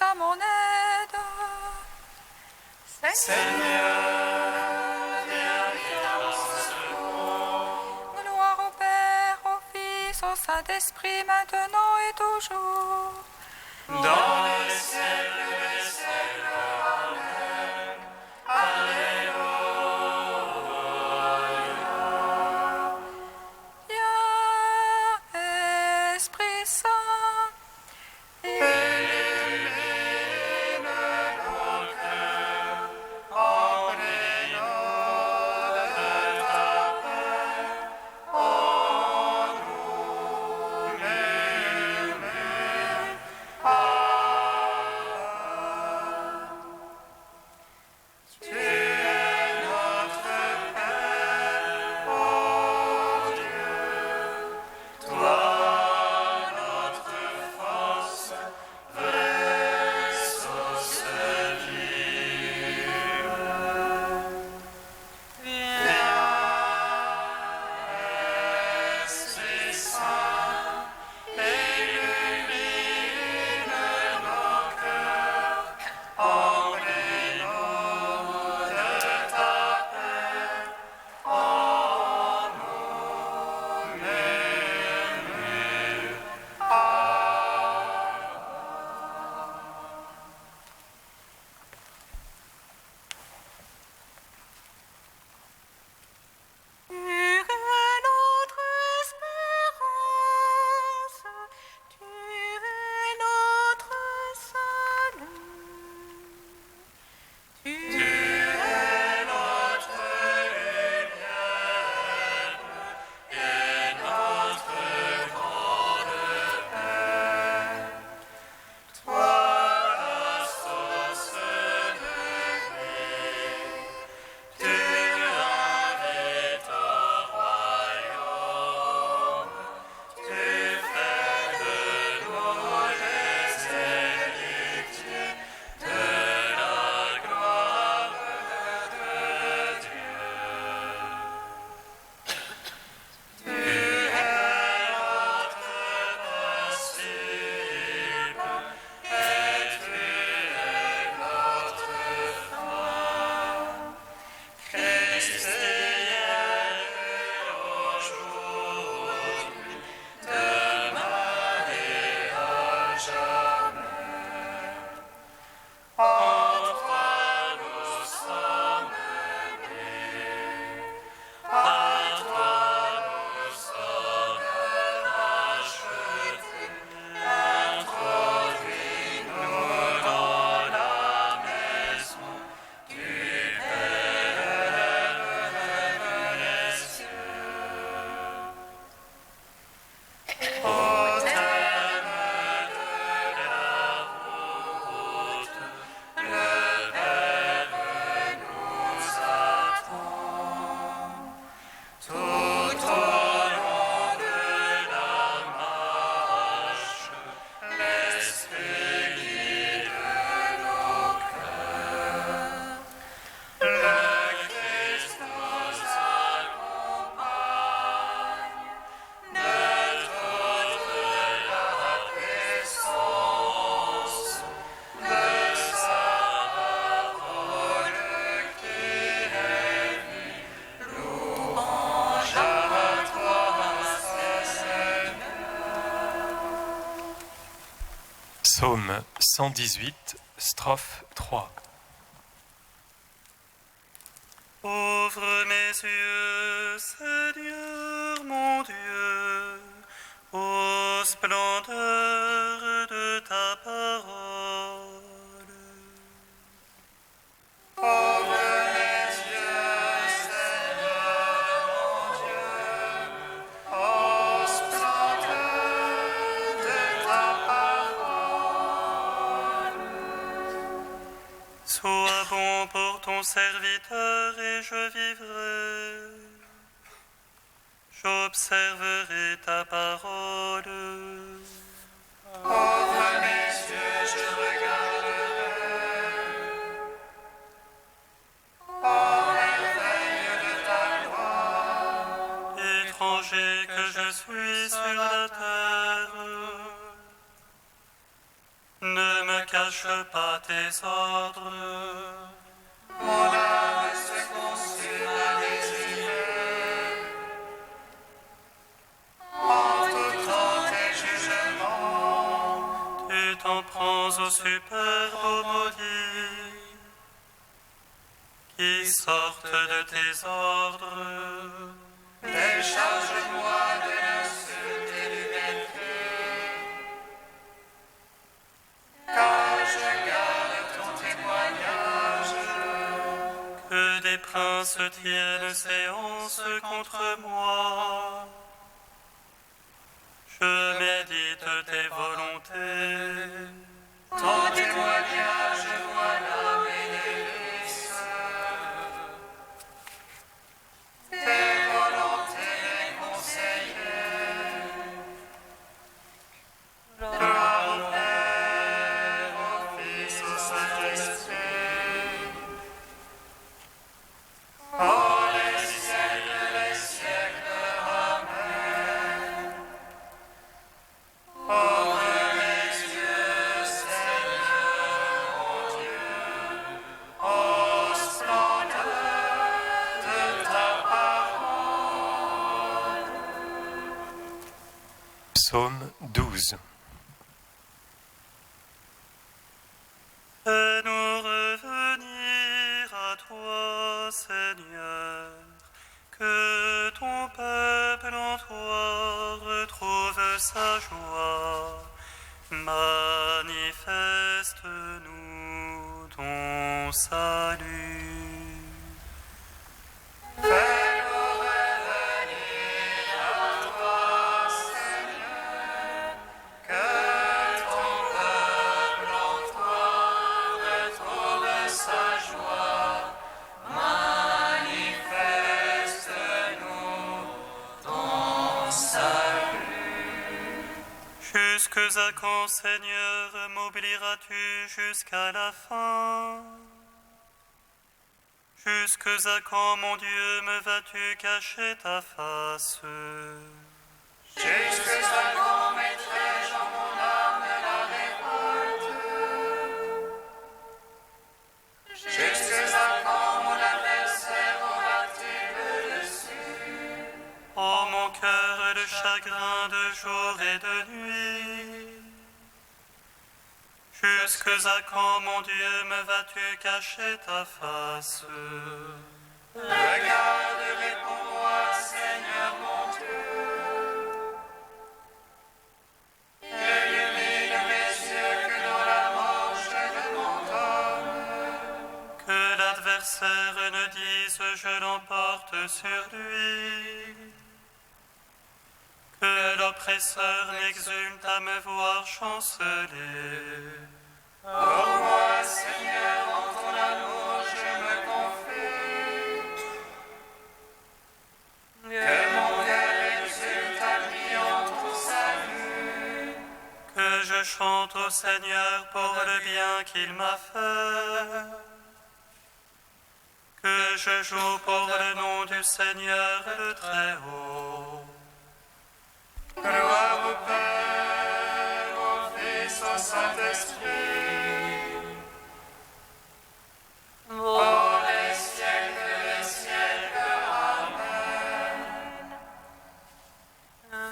grâce à mon aide. Seigneur, viens vite à mon secours. Gloire au Père, au Fils, au Saint-Esprit, maintenant et toujours. Dans les siècles des siècles, Amen. Alléluia. Viens, Esprit Saint, Illumine nos cœurs, emplis-nous de ta paix. Oh, nous murmures. Tu es notre Père, ô Dieu, toi notre force, vraie source vive. Viens, Esprit Saint, illumine nos cœurs, emplis-nous de ta paix. Oh, nous murmures. tu es notre espérance, tu es notre salut. Tu Tu es notre lumière et notre grande paix. Toi, la source de vie, tu invites au royaume. Tu fais de nous les héritiers de la gloire de Dieu. Tu es notre principe et tu es notre fin. Christ hier et aujourd'hui, demain et à jamais. En toi nous sommes nés, à toi nous sommes rachetés. Introduis-nous dans la maison du Père des cieux. Au terme de la route, le Père nous attend. Tout au long de la marche, l'Esprit guide nos cœurs. Le Christ nous accompagne, ne trône la puissance de sa parole qui est vie. Louange à toi, Seigneur. Psaume 118, strophe 3. Ouvre mes yeux, Seigneur mon Dieu, aux splendeurs de ta parole. Ouvre mes yeux, Seigneur mon Dieu, aux splendeurs de ta parole. Sois bon pour ton serviteur et je vivrai. J'observerai ta parole. Ouvre mes yeux, je regarderai. Ô merveille de ta gloire, étranger que je suis sur la terre, ne me cache pas tes ordres. Mon âme se consume à désirer en tout temps tes jugements. Tu t'en prends au superbe maudit qui sortent de tes ordres. Décharge-moi de l'insulte et du mépris, car je garde ton témoignage. Que des princes tiennent séance contre moi. Je médite tes volontés. Ton témoignage, voilà mes délices. Tes volontés, mes conseillers. Gloire au Père, au Fils, au Saint-Esprit. Oh, les siècles, Amen. Ouvre mes yeux, Seigneur, mon Dieu, ô splendeur de ta parole. Psaume 12. Fais-nous revenir à toi, Seigneur, que ton peuple en toi retrouve sa joie. Manifeste-nous ton salut. Fais-nous revenir à toi, Seigneur, que ton peuple en toi retrouve sa joie. Manifeste-nous ton salut. Jusque à quand, Seigneur, m'oublieras-tu jusqu'à la fin? Jusque à quand, mon Dieu, me vas-tu cacher ta face? Jusque à quand mettrai-je en mon âme la révolte? Jusque à quand mon adversaire aura-t-il le dessus? Oh, mon cœur, le chagrin de jour et de nuit. Jusque à quand, mon Dieu, me vas-tu cacher ta face? Regarde, réponds-moi, Seigneur mon Dieu. Illumine mes yeux que dans la mort je m'endorme. Que l'adversaire ne dise je l'emporte sur lui. Que l'oppresseur n'exulte à me voir chanceler. Pour moi, Seigneur, en ton amour je me confie. Que mon cœur exulte à lui en ton salut. Que je chante au Seigneur pour le bien qu'il m'a fait. Que je joue pour le nom du Seigneur le Très-Haut. Gloire au Père, au Fils, au Saint-Esprit. Oh, les siècles, Amen.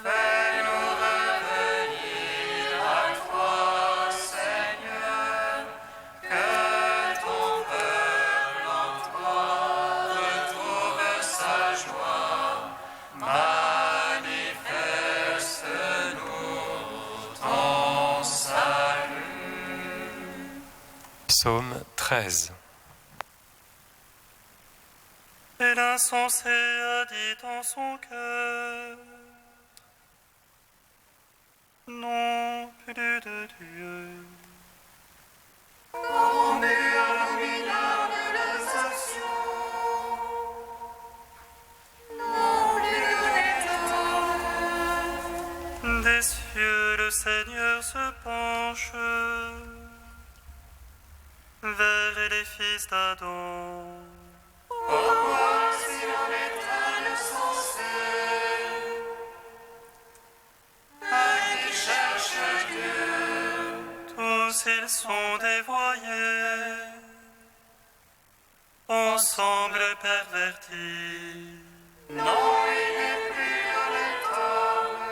Fais-nous revenir à toi, Seigneur, que ton peuple en toi retrouve sa joie. Manifeste-nous ton salut. Psaume 13. Et l'insensé a dit en son cœur, non plus de Dieu. Mon Dieu, abominable l'ascension. Non plus d'éternel. Des cieux le Seigneur se penche vers les fils d'Adam. Pourquoi s'il en est un insensé, un qui cherche Dieu? Tous ils ils sont dévoyés, ensemble pervertis. Non, il n'est plus dans les tables.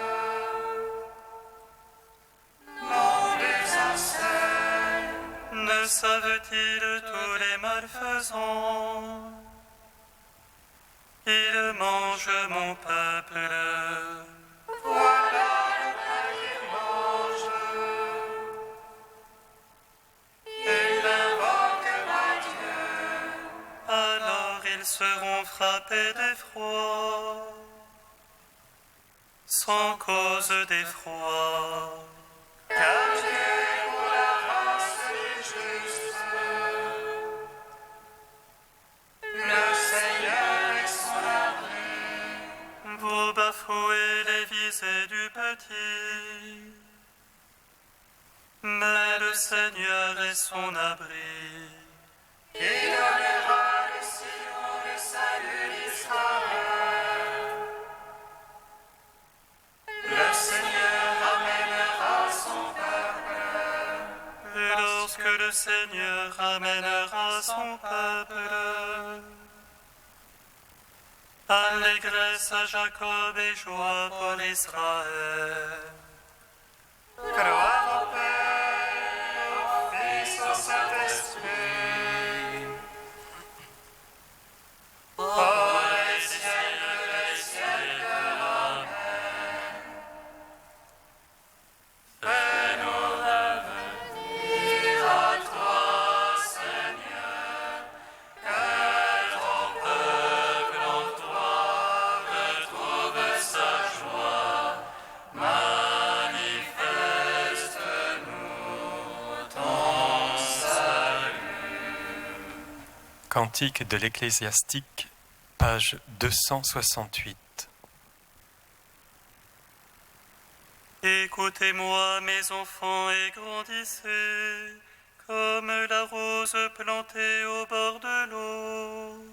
Non, les insectes. Ne savent-ils tous les malfaisants? Ils mangent mon peuple. Voilà le pain qu'ils mangent. Ils invoquent ma Dieu. Alors ils seront frappés d'effroi, sans cause d'effroi. Car Dieu est pour la race des justes. Le Seigneur est son abri. Vous bafouez les visées du petit, mais le Seigneur est son abri. Il donnera le Sion le salut d'Israël. Le Seigneur amènera son peuple. Et lorsque le Seigneur amènera son peuple, allégresse à Jacob et joie pour Israël. Gloire au Père, au Fils, au Saint-Esprit. Pour les siècles des siècles. Amen. Fais-nous revenir à toi, Seigneur, que ton peuple en toi retrouve sa joie. Manifeste-nous ton salut. Cantique de l'Ecclésiastique, page 268. Écoutez-moi, mes enfants, et grandissez, comme la rose plantée au bord de l'eau.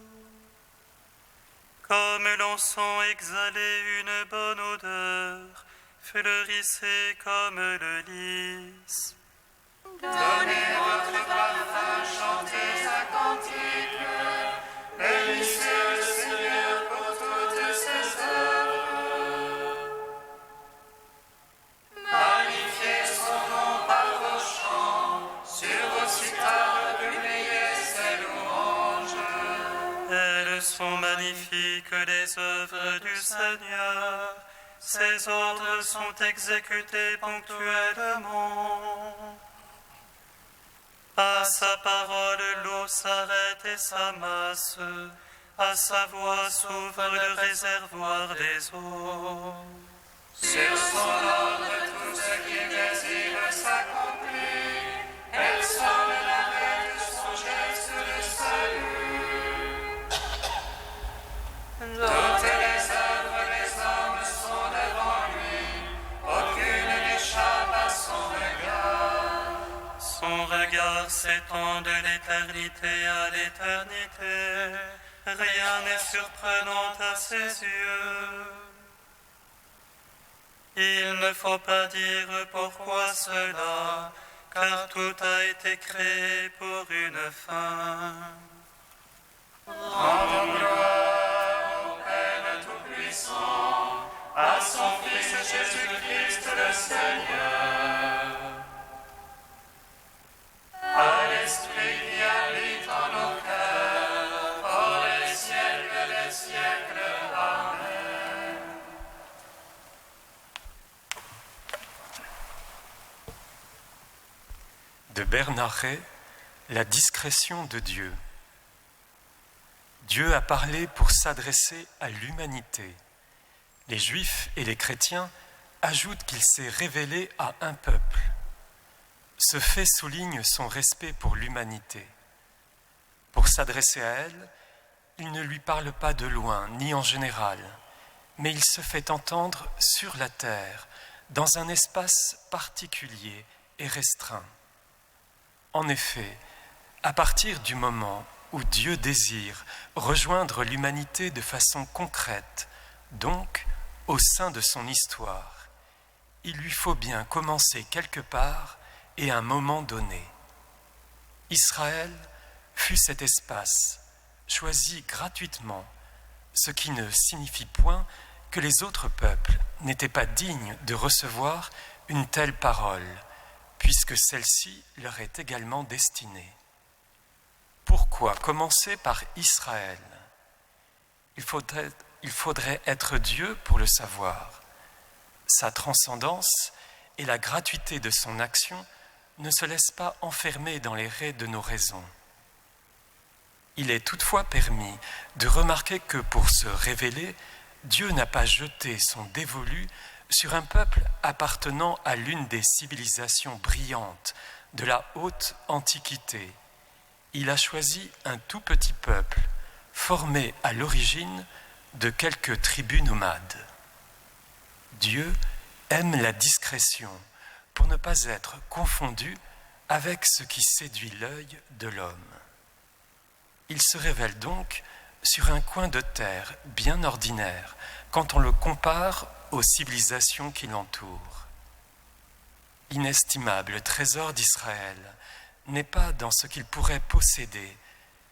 Comme l'encens exhalé une bonne odeur, fleurissez comme le lys. Donnez votre parfum, chantez un cantique. Bénissez le Seigneur pour toutes ses œuvres. Magnifiez son nom par vos chants. Sur vos citares, publiez ses louanges. Elles sont magnifiques, les œuvres du Seigneur. Ses ordres sont exécutés ponctuellement. À sa parole, l'eau s'arrête et s'amasse. À sa voix s'ouvre le réservoir des eaux. Sur son ordre, tout ce qu'il désire s'accomplit. Elle semble l'arrêt de son geste de salut. Toutes les œuvres des hommes sont devant lui. Aucune n'échappe à son regard. Son regard s'étend de l'éternité à l'éternité. Rien n'est surprenant à ses yeux. Il ne faut pas dire pourquoi cela, car tout a été créé pour une fin. Rendons gloire au Père Tout-Puissant, à son Fils Jésus-Christ le Seigneur, à l'Esprit qui habite en nos cœurs, pour les siècles des siècles. Amen. De Bernard Ray, la discrétion de Dieu. Dieu a parlé pour s'adresser à l'humanité. Les Juifs et les chrétiens ajoutent qu'il s'est révélé à un peuple. Ce fait souligne son respect pour l'humanité. Pour s'adresser à elle, il ne lui parle pas de loin, ni en général, mais il se fait entendre sur la terre, dans un espace particulier et restreint. En effet, à partir du moment où Dieu désire rejoindre l'humanité de façon concrète, donc au sein de son histoire, il lui faut bien commencer quelque part et à un moment donné. Israël fut cet espace choisi gratuitement, ce qui ne signifie point que les autres peuples n'étaient pas dignes de recevoir une telle parole, puisque celle-ci leur est également destinée. Pourquoi commencer par Israël ? Il faudrait être Dieu pour le savoir. Sa transcendance et la gratuité de son action ne se laissent pas enfermer dans les raies de nos raisons. Il est toutefois permis de remarquer que pour se révéler, Dieu n'a pas jeté son dévolu sur un peuple appartenant à l'une des civilisations brillantes de la haute Antiquité. Il a choisi un tout petit peuple, formé à l'origine de quelques tribus nomades. Dieu aime la discrétion pour ne pas être confondu avec ce qui séduit l'œil de l'homme. Il se révèle donc sur un coin de terre bien ordinaire quand on le compare aux civilisations qui l'entourent. L'inestimable trésor d'Israël n'est pas dans ce qu'il pourrait posséder,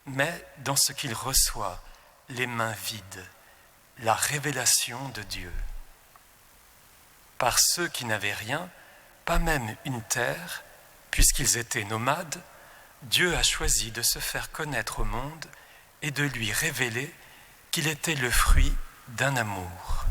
mais dans ce qu'il reçoit, les mains vides, la révélation de Dieu. Par ceux qui n'avaient rien, pas même une terre, puisqu'ils étaient nomades, Dieu a choisi de se faire connaître au monde et de lui révéler qu'il était le fruit d'un amour.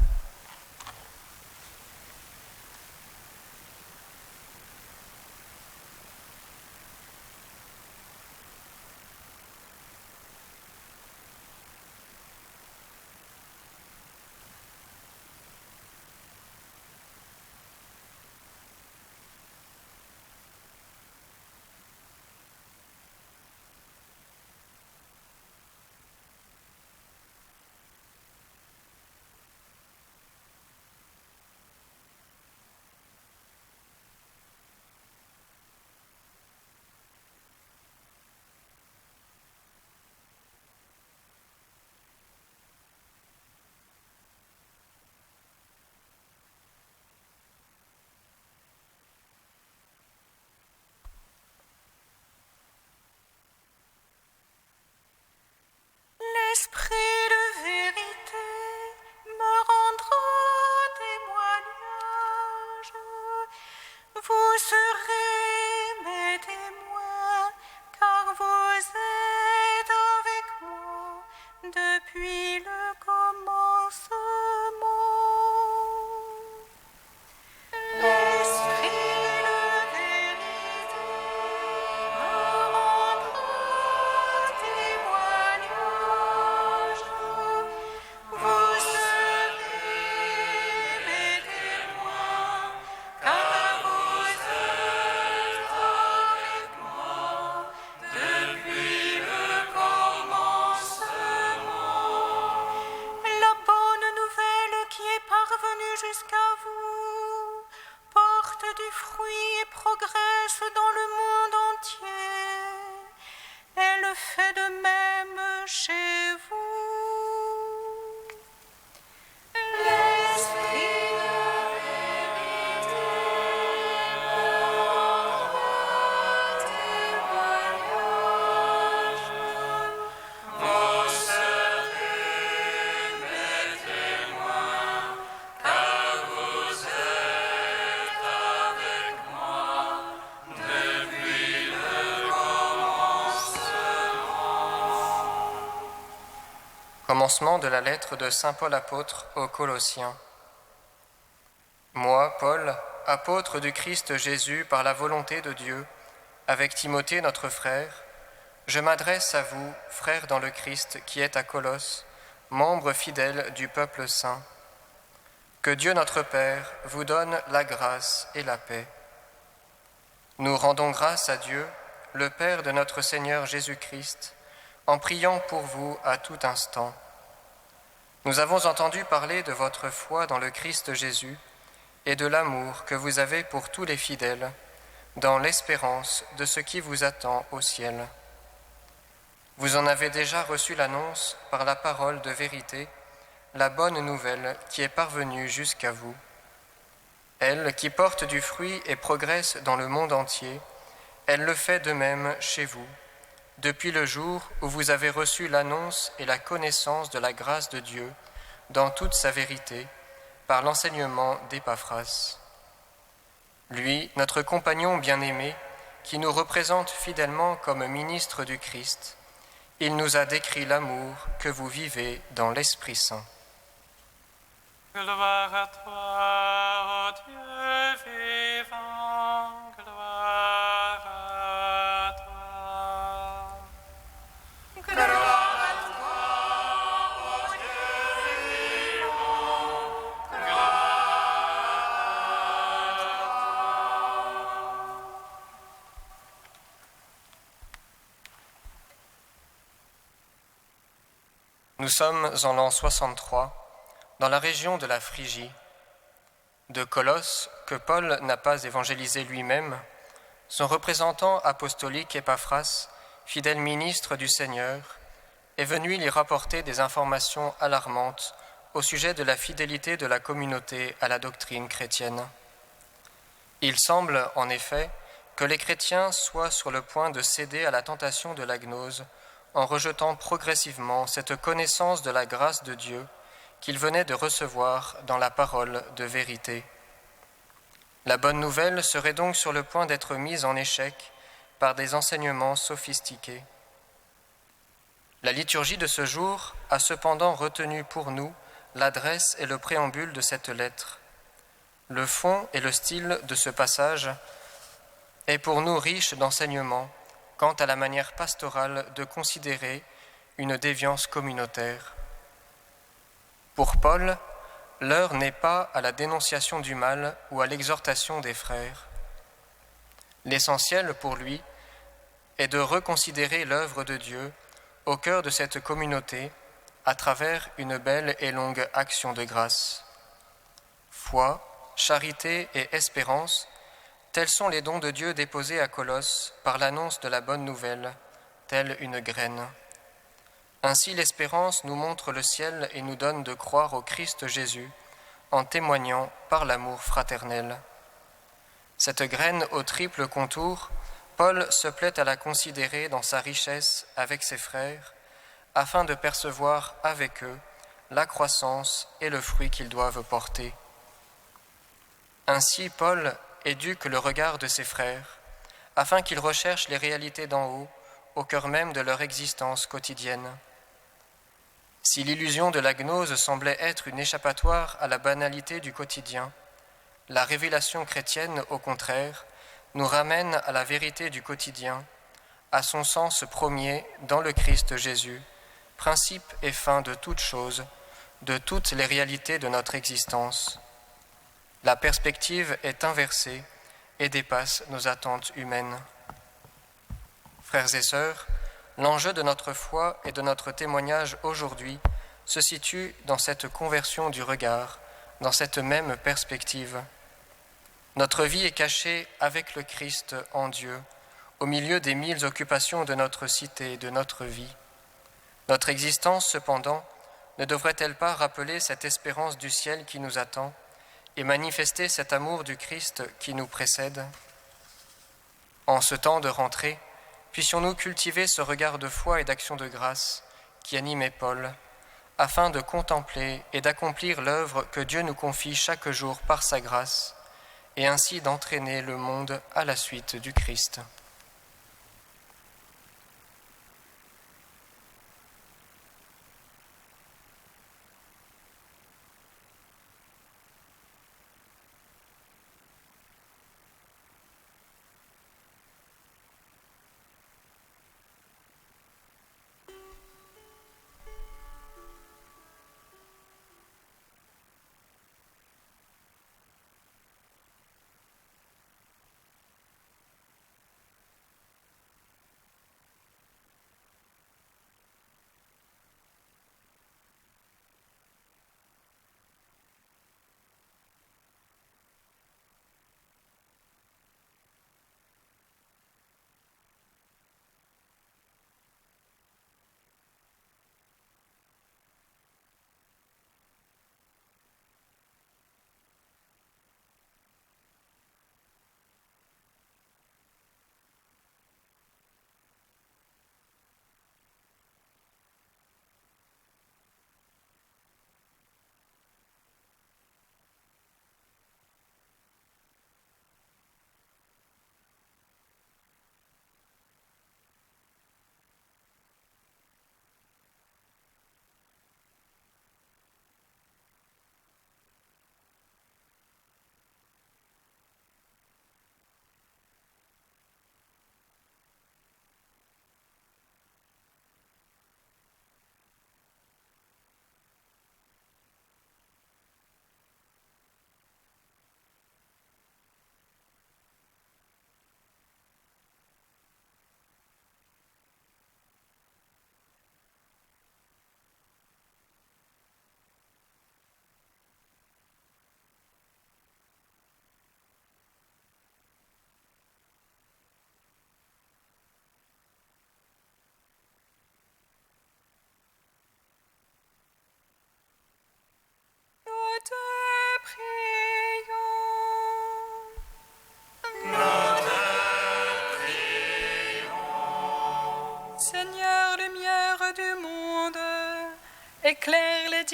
L'esprit de vérité me rendra témoignage. Vous serez mes témoins, car vous êtes avec moi depuis le commencement. L'esprit de vérité me rendra témoignage. Vous serez mes témoins, car vous êtes avec moi depuis le commencement. La bonne nouvelle qui est parvenue jusqu'à vous porte du fruit et progresse dans le monde entier. Elle fait de même chez vous. L'esprit de vérité me rendra témoignage. Vous serez mes témoins, car vous êtes avec moi depuis le Commencement de la lettre de saint Paul apôtre aux Colossiens. Moi, Paul, apôtre du Christ Jésus par la volonté de Dieu, avec Timothée notre frère, je m'adresse à vous, frères dans le Christ qui est à Colosse, membres fidèles du peuple saint. Que Dieu notre Père vous donne la grâce et la paix. Nous rendons grâce à Dieu, le Père de notre Seigneur Jésus-Christ, en priant pour vous à tout instant. Nous avons entendu parler de votre foi dans le Christ Jésus et de l'amour que vous avez pour tous les fidèles, dans l'espérance de ce qui vous attend au ciel. Vous en avez déjà reçu l'annonce par la parole de vérité, la bonne nouvelle qui est parvenue jusqu'à vous. Elle qui porte du fruit et progresse dans le monde entier, elle le fait de même chez vous, depuis le jour où vous avez reçu l'annonce et la connaissance de la grâce de Dieu dans toute sa vérité, par l'enseignement d'Épaphras. Lui, notre compagnon bien-aimé, qui nous représente fidèlement comme ministre du Christ, il nous a décrit l'amour que vous vivez dans l'Esprit Saint. Gloire à toi, ô Dieu vivant, gloire à toi. Gloire à toi, ô Dieu vivant, gloire à toi. Nous sommes en l'an 63, dans la région de la Phrygie. De Colosse, que Paul n'a pas évangélisé lui-même, son représentant apostolique Épaphras, fidèle ministre du Seigneur, est venu lui rapporter des informations alarmantes au sujet de la fidélité de la communauté à la doctrine chrétienne. Il semble, en effet, que les chrétiens soient sur le point de céder à la tentation de la gnose en rejetant progressivement cette connaissance de la grâce de Dieu qu'ils venaient de recevoir dans la parole de vérité. La bonne nouvelle serait donc sur le point d'être mise en échec par des enseignements sophistiqués. La liturgie de ce jour a cependant retenu pour nous l'adresse et le préambule de cette lettre. Le fond et le style de ce passage est pour nous riche d'enseignements quant à la manière pastorale de considérer une déviance communautaire. Pour Paul, l'heure n'est pas à la dénonciation du mal ou à l'exhortation des frères. L'essentiel pour lui est de reconsidérer l'œuvre de Dieu au cœur de cette communauté à travers une belle et longue action de grâce. Foi, charité et espérance, tels sont les dons de Dieu déposés à Colosse par l'annonce de la bonne nouvelle, telle une graine. Ainsi l'espérance nous montre le ciel et nous donne de croire au Christ Jésus en témoignant par l'amour fraternel. Cette graine au triple contour, Paul se plaît à la considérer dans sa richesse avec ses frères, afin de percevoir avec eux la croissance et le fruit qu'ils doivent porter. Ainsi Paul éduque le regard de ses frères, afin qu'ils recherchent les réalités d'en haut, au cœur même de leur existence quotidienne. Si l'illusion de la gnose semblait être une échappatoire à la banalité du quotidien, la révélation chrétienne, au contraire, nous ramène à la vérité du quotidien, à son sens premier dans le Christ Jésus, principe et fin de toutes choses, de toutes les réalités de notre existence. La perspective est inversée et dépasse nos attentes humaines. Frères et sœurs, l'enjeu de notre foi et de notre témoignage aujourd'hui se situe dans cette conversion du regard, dans cette même perspective. Notre vie est cachée avec le Christ en Dieu, au milieu des 1000 occupations de notre cité, de notre vie. Notre existence, cependant, ne devrait-elle pas rappeler cette espérance du ciel qui nous attend et manifester cet amour du Christ qui nous précède ? En ce temps de rentrée, puissions-nous cultiver ce regard de foi et d'action de grâce qui animait Paul, afin de contempler et d'accomplir l'œuvre que Dieu nous confie chaque jour par sa grâce, et ainsi d'entraîner le monde à la suite du Christ.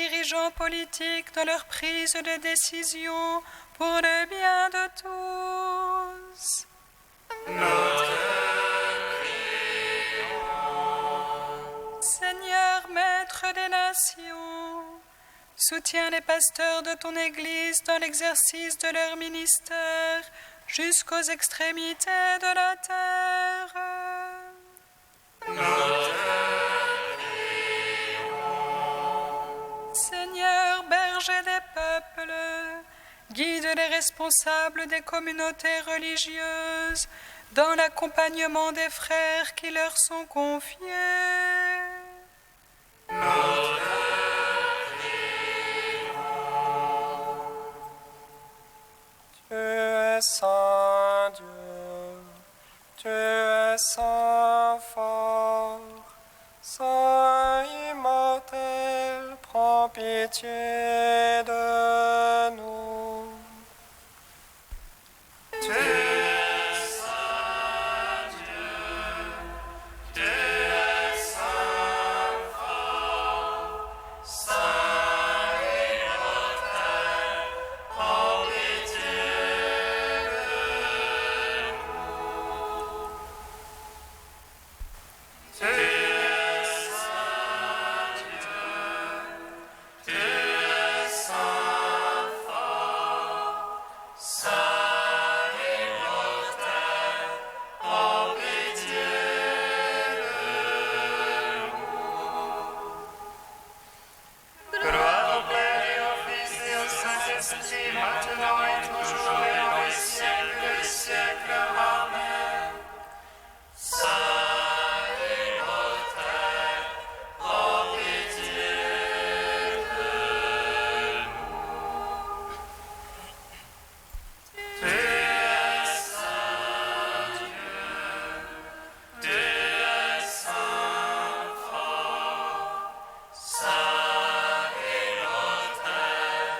dirigeants politiques dans leur prise de décision pour le bien de tous. Seigneur, Maître des nations, soutiens les pasteurs de ton Église dans l'exercice de leur ministère jusqu'aux extrémités de la terre. Seigneur, berger des peuples, guide les responsables des communautés religieuses dans l'accompagnement des frères qui leur sont confiés. Tu es saint Dieu, tu es saint fort, saint immortel, prends pitié de nous. Tu es saint Dieu, tu es saint fort, saint immortel, prends pitié de nous. Tu es saint Dieu, tu es saint fort, saint immortel, prends pitié de nous. Gloire au Père et au Fils et au Saint-Esprit, maintenant et toujours et dans les siècles des siècles. Amen. Saint immortel, prends pitié de nous. Tu es saint Dieu, tu es saint fort, saint immortel,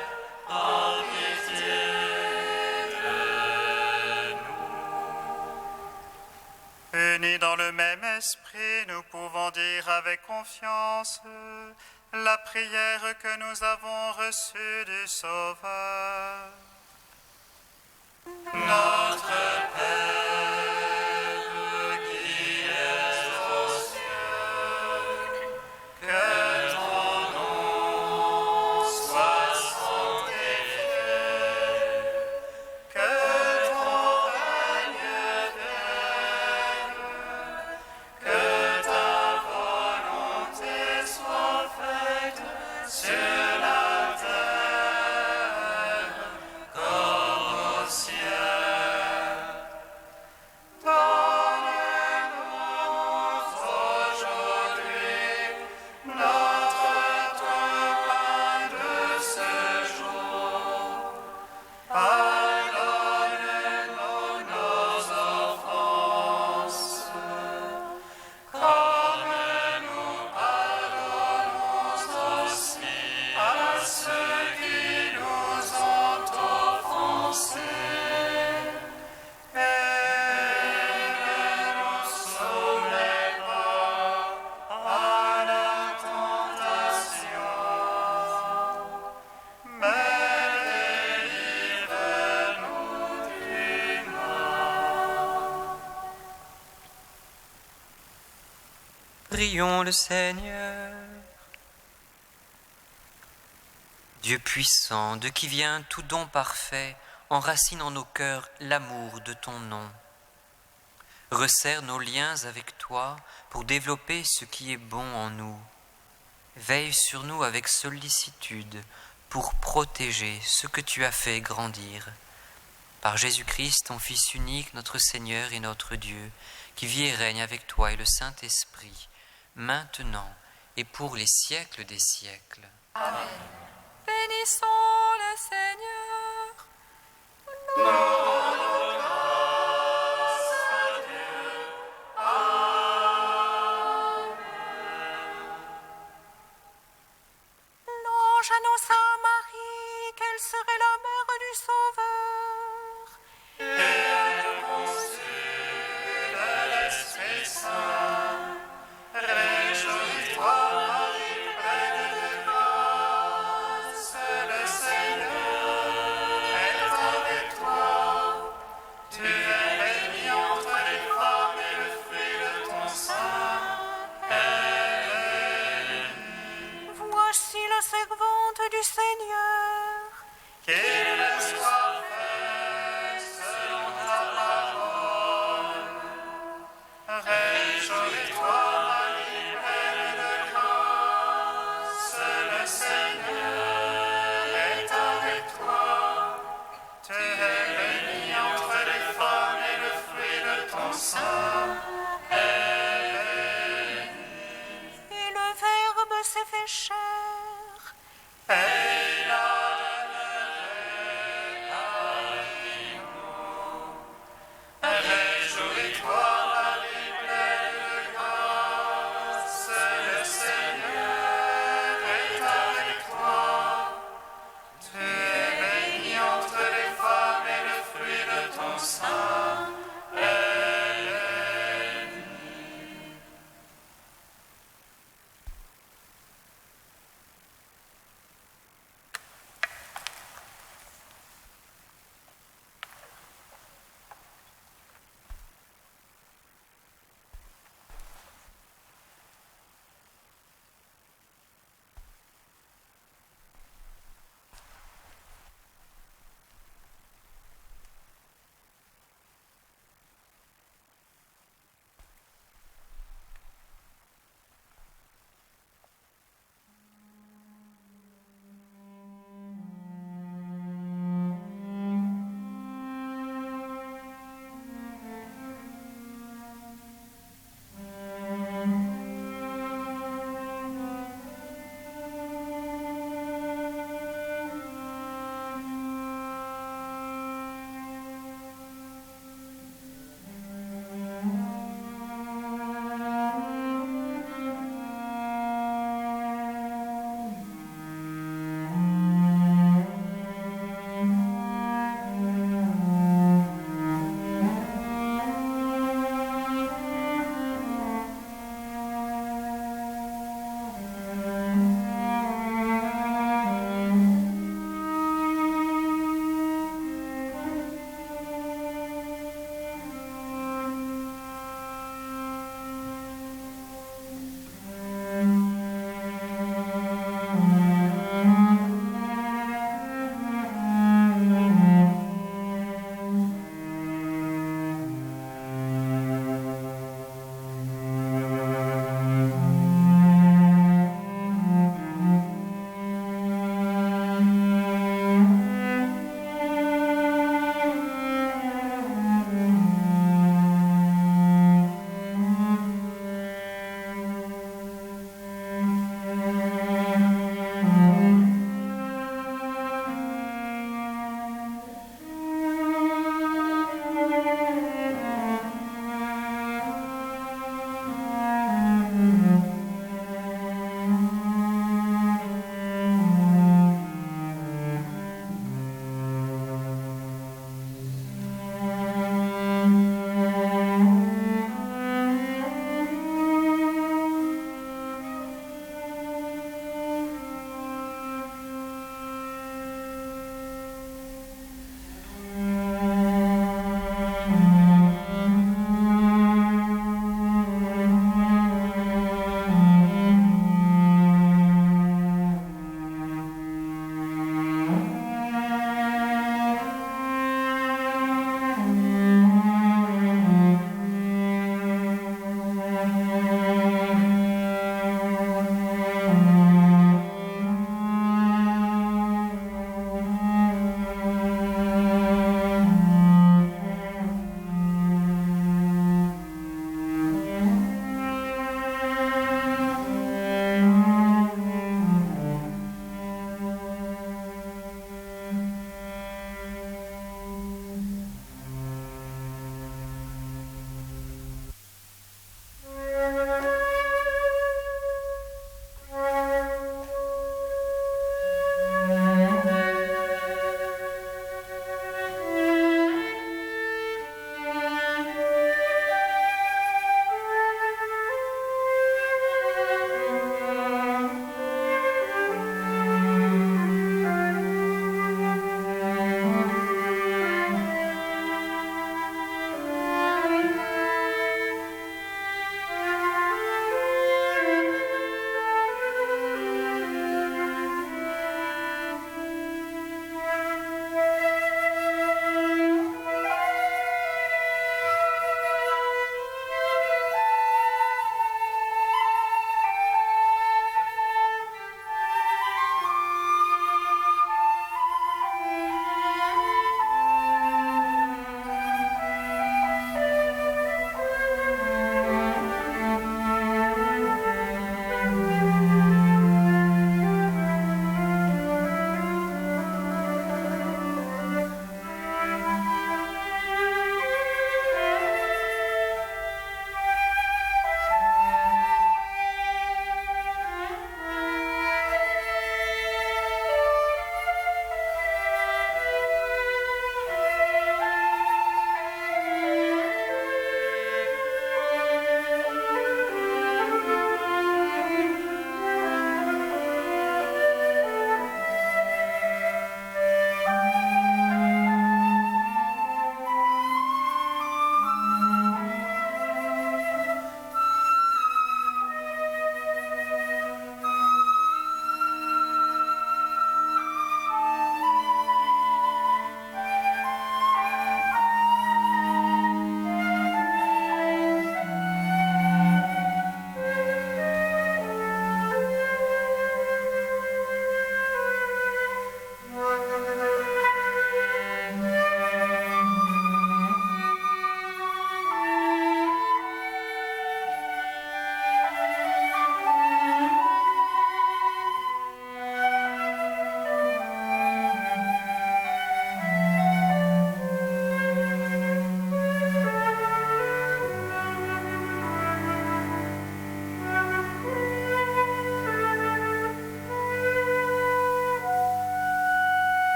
prends pitié de nous. Unis dans le même esprit, nous pouvons dire avec confiance la prière que nous avons reçue du Sauveur. Notre Père qui es aux cieux, que ton nom soit sanctifié, que ton règne vienne, que ta volonté soit faite sur la terre comme au ciel. Donne-nous aujourd'hui notre pain de ce jour. Pardonne-nous nos offenses, comme nous pardonnons aussi à ceux qui nous ont offensés. Et ne nous soumets pas à la tentation, mais délivre-nous du mal. Prions le Seigneur. Dieu puissant, de qui vient tout don parfait, enracine en nos cœurs l'amour de ton nom. Resserre nos liens avec toi pour développer ce qui est bon en nous. Veille sur nous avec sollicitude pour protéger ce que tu as fait grandir. Par Jésus-Christ, ton Fils unique, notre Seigneur et notre Dieu, qui vit et règne avec toi et le Saint-Esprit, maintenant et pour les siècles des siècles. Bénissons le Seigneur. L'ange annonça à Marie qu'elle serait la mère du Sauveur.